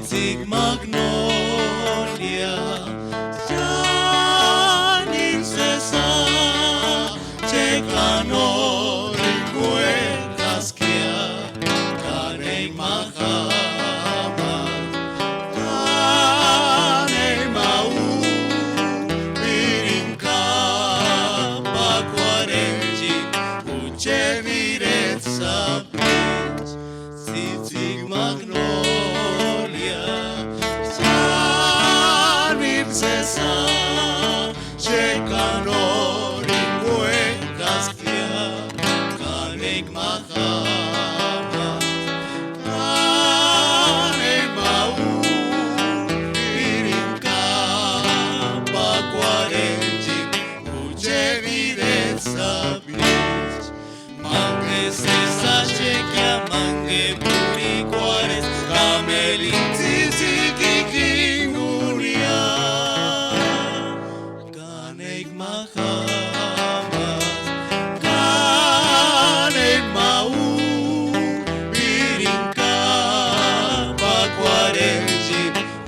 Tzitzig magnolia, Janin Cesar, Checano, Recuerdas que Karen Mahama, Karen Mau, Pirinka, Pacuarenji, Uchemiret Sabit, Tzitzig magnolia, Janin Cesar, Checano, Recuerdas que Karen Mahama, Karen Mau, Pirinka, Pacuarenji, Uchemiret Sabit, Mange Cesa Chequia, Mange Puricuares, Camelin Tzitzig Kingunia, Kanek Mahamas, Kanek Mau, Pirinka, Pacuarenji,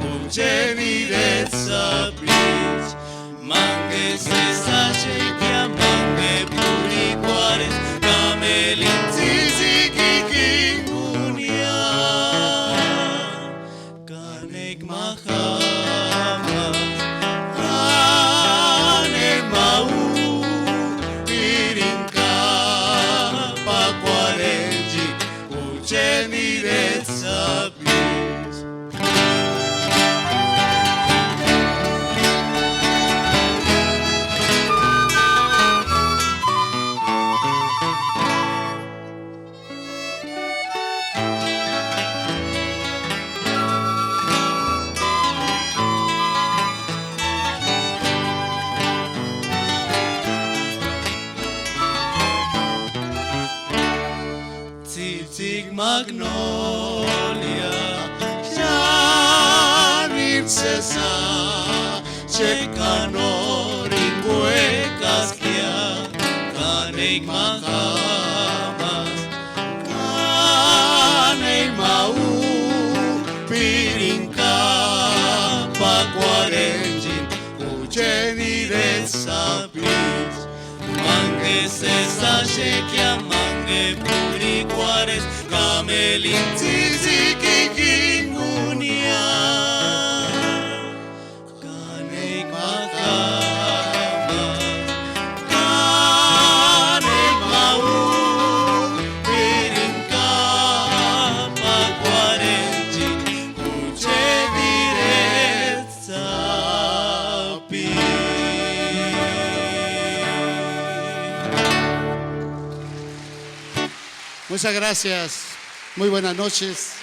Uchemiret Sabit, Mange Cesa Chequia, Mange Puricuares, Camelin Tzitzig Kingunia, Kanek Mahamas, Kanek Mau, Pirinka, Pacuarenji, Uchemiret Sabit. Tzitzig magnolia, Janin Cesar, Checano, Ringuecas, Kanek Mahamas, Kanek Mau, Pirinka, Pacuarenji, Uchemiret Sabit, Mange Cesa Chequia, Mange Puricuares, Camelin Tzitzig Kingunia, Kanek Mahamas, Kanek Mau, Pirinka, Pacuarenji, Uchemiret Sabit. Muchas gracias. Muy buenas noches.